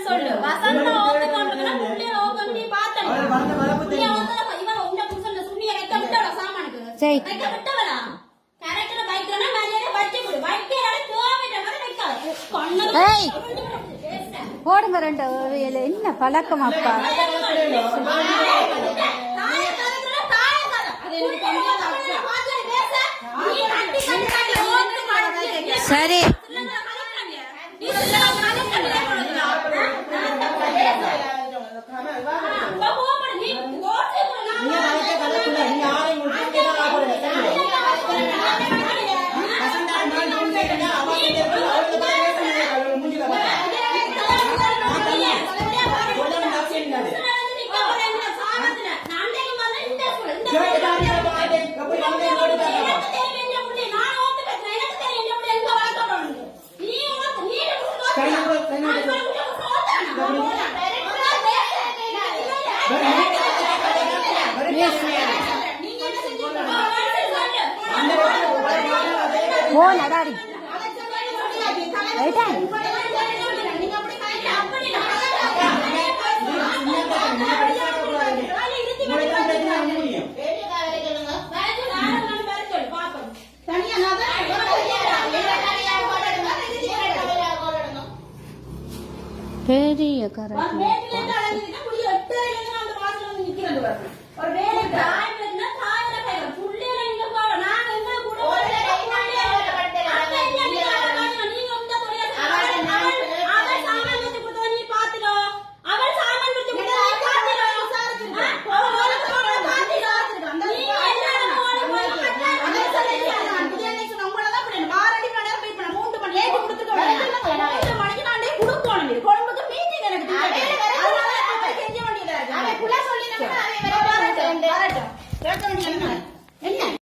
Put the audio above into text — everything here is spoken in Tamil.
சொல்லு வசந்த ஓத்து கொண்டிருக்கா புள்ளிய ஓத்து நீ பார்த்தனே புள்ளிய ஓத்து இவன் உண்ட புருஷன் சுண்ணிய வைக்க விட்டவள சாமானுக்கு வைக்க விட்டவளா கரெக்ட்டா பைக்லனா மேலே வச்சு விடு பைக்கேல கிலோமீட்டர் வரை வைக்காத கொன்னது ஏய் போடுங்க ரெண்டு என்ன பழக்கம் அப்பா சரி ஓ நடாரி பெரிய கரெக்ட் சொல்லி